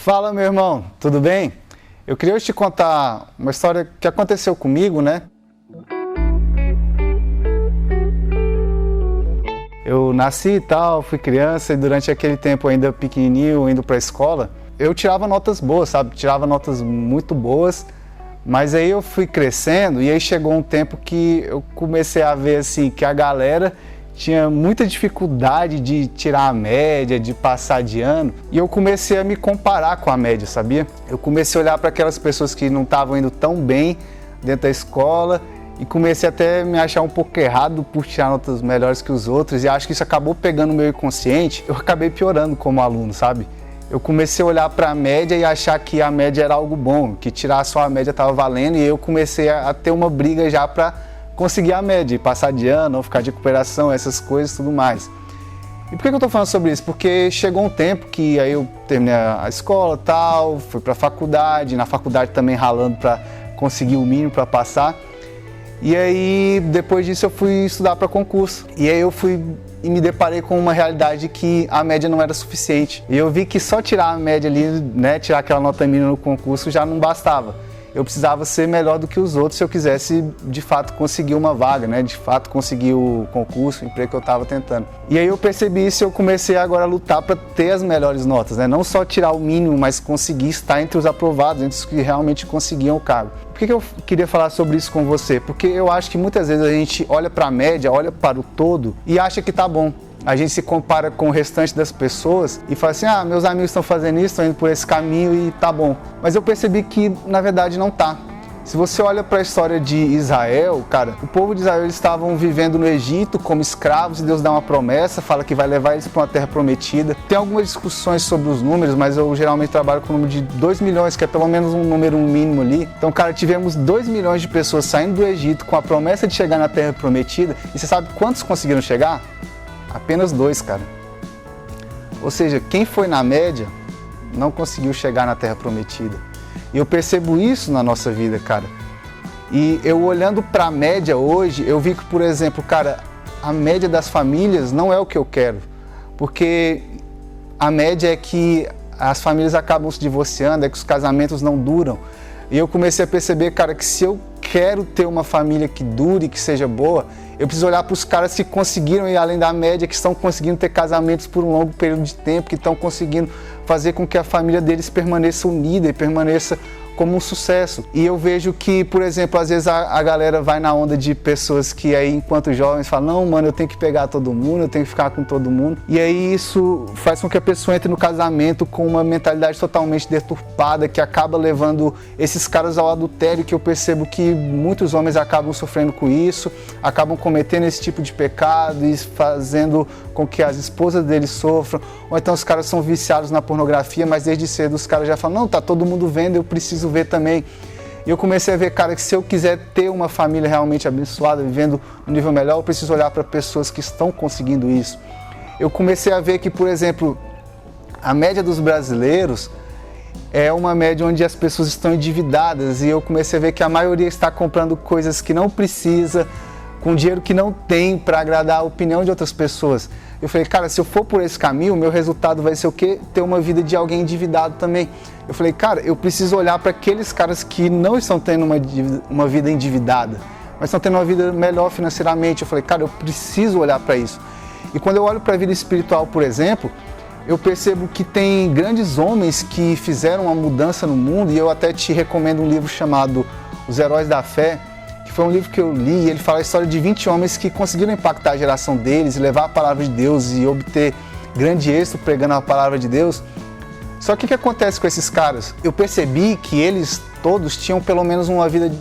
Fala, meu irmão, tudo bem? Eu queria hoje te contar uma história que aconteceu comigo, né? Eu nasci e tal, fui criança e durante aquele tempo ainda pequenininho, indo para a escola, eu tirava notas boas, sabe? Tirava notas muito boas, mas aí eu fui crescendo e aí chegou um tempo que eu comecei a ver assim que a galera tinha muita dificuldade de tirar a média, de passar de ano, e eu comecei a me comparar com a média, sabia? Eu comecei a olhar para aquelas pessoas que não estavam indo tão bem dentro da escola e comecei até a me achar um pouco errado por tirar notas melhores que os outros, e acho que isso acabou pegando o meu inconsciente. Eu acabei piorando como aluno, sabe? Eu comecei a olhar para a média e achar que a média era algo bom, que tirar só a média estava valendo, e eu comecei a ter uma briga já para conseguir a média, passar de ano, ou ficar de recuperação, essas coisas e tudo mais. E por que eu estou falando sobre isso? Porque chegou um tempo que aí eu terminei a escola e tal, fui para a faculdade, na faculdade também ralando para conseguir o mínimo para passar. E aí, depois disso, eu fui estudar para concurso. E aí eu fui e me deparei com uma realidade que a média não era suficiente. E eu vi que só tirar a média ali, né, tirar aquela nota mínima no concurso já não bastava. Eu precisava ser melhor do que os outros se eu quisesse, de fato, conseguir uma vaga, né? De fato, conseguir o concurso, o emprego que eu estava tentando. E aí eu percebi isso e eu comecei agora a lutar para ter as melhores notas, né? Não só tirar o mínimo, mas conseguir estar entre os aprovados, entre os que realmente conseguiam o cargo. Por que eu queria falar sobre isso com você? Porque eu acho que muitas vezes a gente olha para a média, olha para o todo e acha que tá bom. A gente se compara com o restante das pessoas e fala assim, meus amigos estão fazendo isso, estão indo por esse caminho e tá bom. Mas eu percebi que, na verdade, não tá. Se você olha para a história de Israel, cara, o povo de Israel, eles estavam vivendo no Egito como escravos e Deus dá uma promessa, fala que vai levar eles para uma terra prometida. Tem algumas discussões sobre os números, mas eu geralmente trabalho com o número de 2 milhões, que é pelo menos um número mínimo ali. Então, cara, tivemos 2 milhões de pessoas saindo do Egito com a promessa de chegar na terra prometida. E você sabe quantos conseguiram chegar? Apenas 2, cara. Ou seja, quem foi na média não conseguiu chegar na Terra Prometida. E eu percebo isso na nossa vida, cara. E eu olhando para a média hoje, eu vi que, por exemplo, cara, a média das famílias não é o que eu quero. Porque a média é que as famílias acabam se divorciando, é que os casamentos não duram. E eu comecei a perceber, cara, que se eu quero ter uma família que dure, que seja boa, eu preciso olhar para os caras que conseguiram ir além da média, que estão conseguindo ter casamentos por um longo período de tempo, que estão conseguindo fazer com que a família deles permaneça unida e permaneça como um sucesso. E eu vejo que, por exemplo, às vezes a galera vai na onda de pessoas que aí, enquanto jovens, falam, não, mano, eu tenho que pegar todo mundo, eu tenho que ficar com todo mundo. E aí isso faz com que a pessoa entre no casamento com uma mentalidade totalmente deturpada, que acaba levando esses caras ao adultério, que eu percebo que muitos homens acabam sofrendo com isso, acabam cometendo esse tipo de pecado e fazendo com que as esposas deles sofram. Ou então os caras são viciados na pornografia, mas desde cedo os caras já falam, não, tá todo mundo vendo, eu preciso ver também. E eu comecei a ver, cara, que se eu quiser ter uma família realmente abençoada, vivendo um nível melhor, eu preciso olhar para pessoas que estão conseguindo isso. Eu comecei a ver que, por exemplo, a média dos brasileiros é uma média onde as pessoas estão endividadas, e eu comecei a ver que a maioria está comprando coisas que não precisa, com dinheiro que não tem, para agradar a opinião de outras pessoas. Eu falei, cara, se eu for por esse caminho, o meu resultado vai ser o quê? Ter uma vida de alguém endividado também. Eu falei, cara, eu preciso olhar para aqueles caras que não estão tendo uma vida endividada, mas estão tendo uma vida melhor financeiramente. Eu falei, cara, eu preciso olhar para isso. E quando eu olho para a vida espiritual, por exemplo, eu percebo que tem grandes homens que fizeram uma mudança no mundo, e eu até te recomendo um livro chamado Os Heróis da Fé, que foi um livro que eu li, e ele fala a história de 20 homens que conseguiram impactar a geração deles, levar a palavra de Deus e obter grande êxito pregando a palavra de Deus. Só que o que acontece com esses caras? Eu percebi que eles todos tinham pelo menos uma vida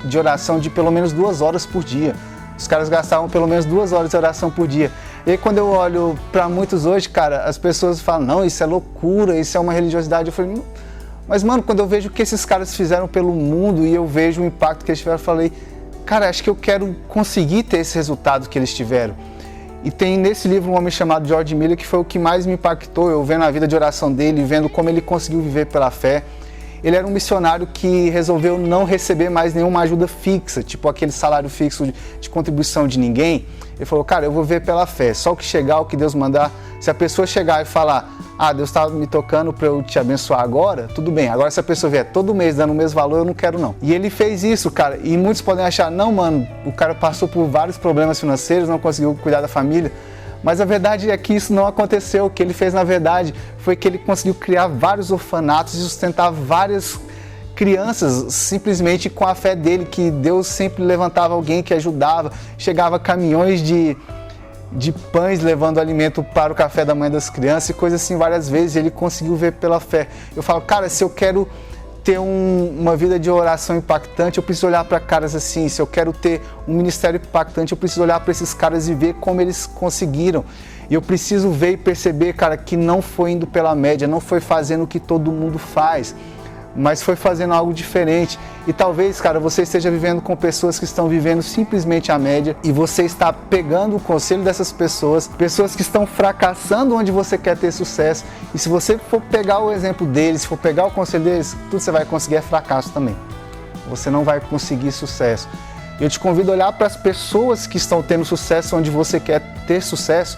de oração de pelo menos 2 horas por dia. Os caras gastavam pelo menos 2 horas de oração por dia. E aí quando eu olho para muitos hoje, cara, as pessoas falam, não, isso é loucura, isso é uma religiosidade. Eu falei, mas mano, quando eu vejo o que esses caras fizeram pelo mundo e eu vejo o impacto que eles tiveram, eu falei, cara, acho que eu quero conseguir ter esse resultado que eles tiveram. E tem nesse livro um homem chamado George Miller, que foi o que mais me impactou, eu vendo a vida de oração dele, vendo como ele conseguiu viver pela fé. Ele era um missionário que resolveu não receber mais nenhuma ajuda fixa, tipo aquele salário fixo de contribuição de ninguém. Ele falou, cara, eu vou ver pela fé, só o que chegar, o que Deus mandar. Se a pessoa chegar e falar, Deus está me tocando para eu te abençoar agora, tudo bem. Agora se a pessoa vier todo mês dando o mesmo valor, eu não quero não. E ele fez isso, cara, e muitos podem achar, não, mano, o cara passou por vários problemas financeiros, não conseguiu cuidar da família. Mas a verdade é que isso não aconteceu. O que ele fez, na verdade, foi que ele conseguiu criar vários orfanatos e sustentar várias crianças simplesmente com a fé dele, que Deus sempre levantava alguém que ajudava. Chegava caminhões de pães levando alimento para o café da manhã das crianças e coisas assim várias vezes. Ele conseguiu ver pela fé. Eu falo, cara, se eu quero ter uma vida de oração impactante, eu preciso olhar para caras assim. Se eu quero ter um ministério impactante, eu preciso olhar para esses caras e ver como eles conseguiram. E eu preciso ver e perceber, cara, que não foi indo pela média, não foi fazendo o que todo mundo faz, mas foi fazendo algo diferente. E talvez, cara, você esteja vivendo com pessoas que estão vivendo simplesmente a média e você está pegando o conselho dessas pessoas que estão fracassando onde você quer ter sucesso. E se você for pegar o exemplo deles, se for pegar o conselho deles, tudo você vai conseguir é fracasso também. Você não vai conseguir sucesso. Eu te convido a olhar para as pessoas que estão tendo sucesso onde você quer ter sucesso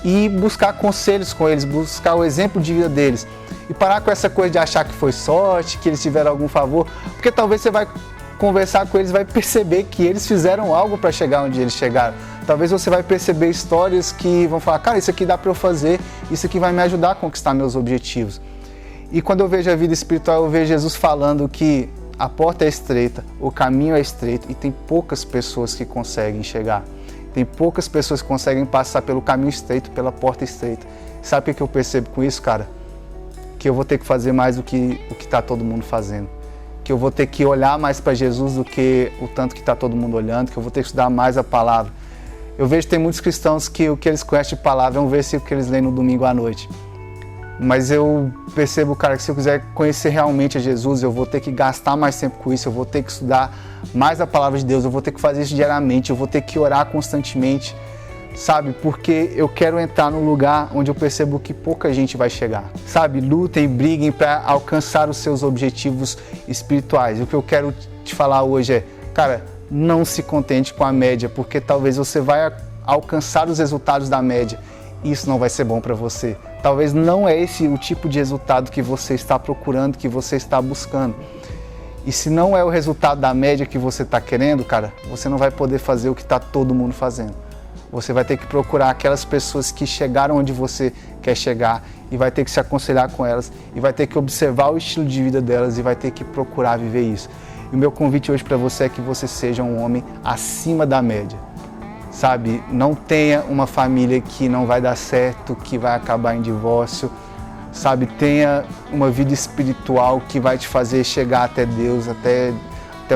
e buscar conselhos com eles, buscar o exemplo de vida deles. E parar com essa coisa de achar que foi sorte, que eles tiveram algum favor, porque talvez você vai conversar com eles e vai perceber que eles fizeram algo para chegar onde eles chegaram. Talvez você vai perceber histórias que vão falar, cara, isso aqui dá para eu fazer, isso aqui vai me ajudar a conquistar meus objetivos. E quando eu vejo a vida espiritual, eu vejo Jesus falando que a porta é estreita, o caminho é estreito e tem poucas pessoas que conseguem chegar. Tem poucas pessoas que conseguem passar pelo caminho estreito, pela porta estreita. Sabe o que eu percebo com isso, cara? Que eu vou ter que fazer mais do que o que está todo mundo fazendo. Que eu vou ter que olhar mais para Jesus do que o tanto que está todo mundo olhando, que eu vou ter que estudar mais a palavra. Eu vejo que tem muitos cristãos que o que eles conhecem de palavra é um versículo que eles leem no domingo à noite. Mas eu percebo, cara, que se eu quiser conhecer realmente a Jesus, eu vou ter que gastar mais tempo com isso, eu vou ter que estudar mais a palavra de Deus, eu vou ter que fazer isso diariamente, eu vou ter que orar constantemente, sabe? Porque eu quero entrar num lugar onde eu percebo que pouca gente vai chegar, sabe? Lutem, briguem para alcançar os seus objetivos espirituais. O que eu quero te falar hoje é, cara, não se contente com a média, porque talvez você vai alcançar os resultados da média. Isso não vai ser bom para você. Talvez não é esse o tipo de resultado que você está procurando, que você está buscando. E se não é o resultado da média que você está querendo, cara, você não vai poder fazer o que está todo mundo fazendo. Você vai ter que procurar aquelas pessoas que chegaram onde você quer chegar e vai ter que se aconselhar com elas e vai ter que observar o estilo de vida delas e vai ter que procurar viver isso. E o meu convite hoje para você é que você seja um homem acima da média. Sabe, não tenha uma família que não vai dar certo, que vai acabar em divórcio, sabe, tenha uma vida espiritual que vai te fazer chegar até Deus, até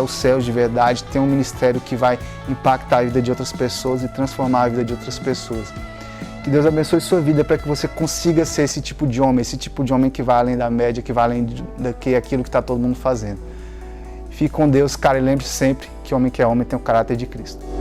os céus de verdade, tenha um ministério que vai impactar a vida de outras pessoas e transformar a vida de outras pessoas. Que Deus abençoe sua vida para que você consiga ser esse tipo de homem que vai além da média, que vai além daquilo que está todo mundo fazendo. Fique com Deus, cara, e lembre-se sempre que homem que é homem tem o caráter de Cristo.